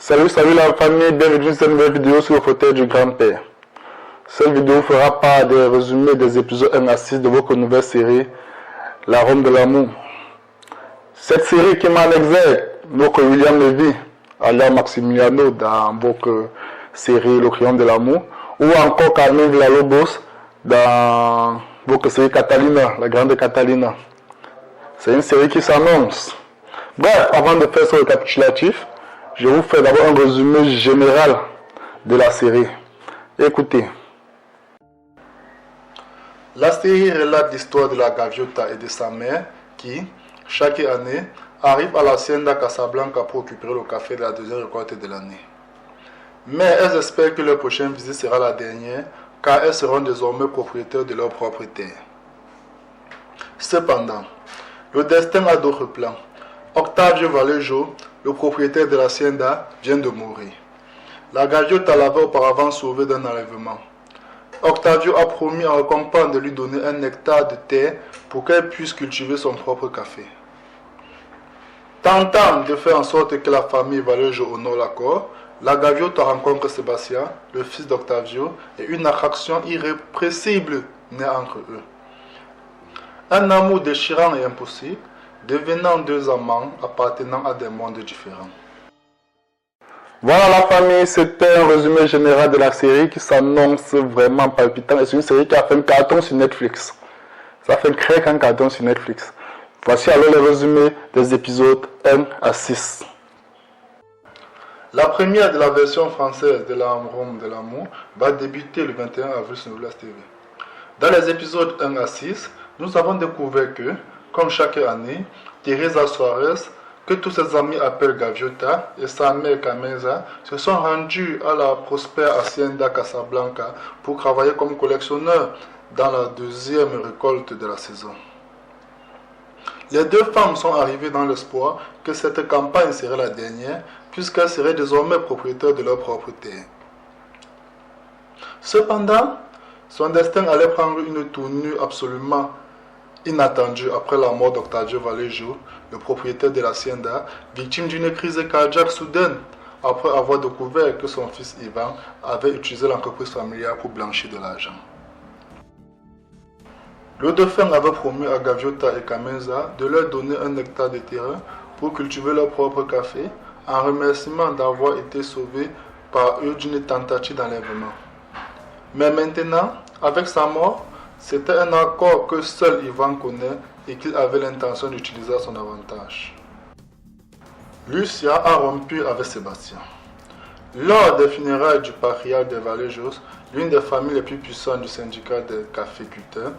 Salut la famille, bienvenue dans cette nouvelle vidéo sur le fauteuil du grand-père. Cette vidéo fera part des résumés des épisodes 1 à 6 de votre nouvelle série, L'arôme de l'amour. Cette série qui met en exergue notre William Levy, alias Maximiliano dans votre série Le crayon de l'amour, ou encore Carmen Villalobos dans votre série Catalina, la grande Catalina. C'est une série qui s'annonce. Bref, avant de faire ce récapitulatif, je vous fais d'abord un résumé général de la série. Écoutez. La série relate l'histoire de la gaviota et de sa mère qui, chaque année, arrivent à la Hacienda Casablanca pour récupérer le café de la deuxième récolte de l'année. Mais elles espèrent que leur prochaine visite sera la dernière, car elles seront désormais propriétaires de leur propre terre. Cependant, le destin a d'autres plans. Octavio Vallejo, le propriétaire de la hacienda, vient de mourir. La gaviota l'avait auparavant sauvé d'un enlèvement. Octavio a promis en récompense de lui donner un hectare de terre pour qu'elle puisse cultiver son propre café. Tentant de faire en sorte que la famille Vallejo honore l'accord, la gaviota rencontre Sébastien, le fils d'Octavio, et une attraction irrépressible naît entre eux. Un amour déchirant et impossible, devenant deux amants appartenant à des mondes différents. Voilà la famille, c'était un résumé général de la série qui s'annonce vraiment palpitant. Et c'est une série qui a fait un carton sur Netflix. Ça fait très grand carton sur Netflix. Voici alors le résumé des épisodes 1 à 6. La première de la version française de L'arôme de l'amour va débuter le 21 avril sur Novelas TV. Dans les épisodes 1 à 6, nous avons découvert que, comme chaque année, Teresa Suarez, que tous ses amis appellent Gaviota, et sa mère Cameza se sont rendus à la prospère Hacienda Casablanca pour travailler comme collectionneurs dans la deuxième récolte de la saison. Les deux femmes sont arrivées dans l'espoir que cette campagne serait la dernière, puisqu'elles seraient désormais propriétaires de leur propre terre. Cependant, son destin allait prendre une tournure absolument inattendue après la mort d'Octavio Vallejo, le propriétaire de la hacienda, victime d'une crise cardiaque soudaine après avoir découvert que son fils Ivan avait utilisé l'entreprise familiale pour blanchir de l'argent. Le défunt avait promis à Gaviota et Cameza de leur donner un hectare de terrain pour cultiver leur propre café, en remerciement d'avoir été sauvés par eux d'une tentative d'enlèvement. Mais maintenant, avec sa mort, c'était un accord que seul Ivan connaît et qu'il avait l'intention d'utiliser à son avantage. Lucia a rompu avec Sébastien. Lors des funérailles du patriarche des Vallejos, l'une des familles les plus puissantes du syndicat des caféculteurs,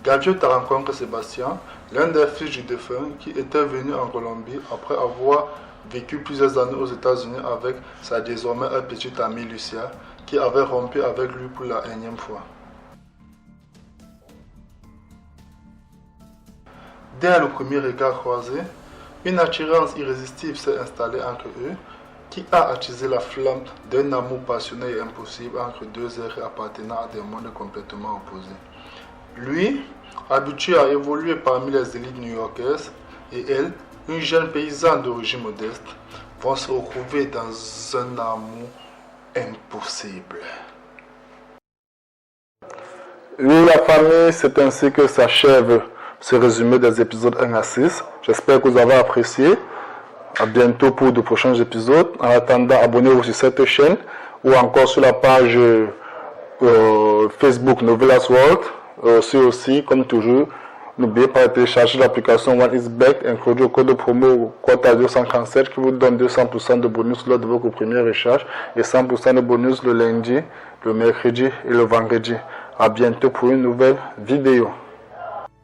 Gaviota rencontre Sébastien, l'un des fils du défunt qui était venu en Colombie après avoir vécu plusieurs années aux États-Unis avec sa désormais petite amie Lucia, qui avait rompu avec lui pour la énième fois. Dès le premier regard croisé, une attirance irrésistible s'est installée entre eux, qui a attisé la flamme d'un amour passionné et impossible entre deux êtres appartenant à des mondes complètement opposés. Lui, habitué à évoluer parmi les élites new-yorkaises, et elle, une jeune paysanne d'origine modeste, vont se retrouver dans un amour impossible. Oui, la famille, c'est ainsi que s'achève ce résumé des épisodes 1 à 6. J'espère que vous avez apprécié. À bientôt pour de prochains épisodes. En attendant, abonnez-vous sur cette chaîne ou encore sur la page Facebook Novelas World. Aussi, comme toujours, n'oubliez pas de télécharger l'application OneIsBet, introduire le code promo Quotadio 147 qui vous donne 200% de bonus lors de votre première recharge et 100% de bonus le lundi, le mercredi et le vendredi. À bientôt pour une nouvelle vidéo.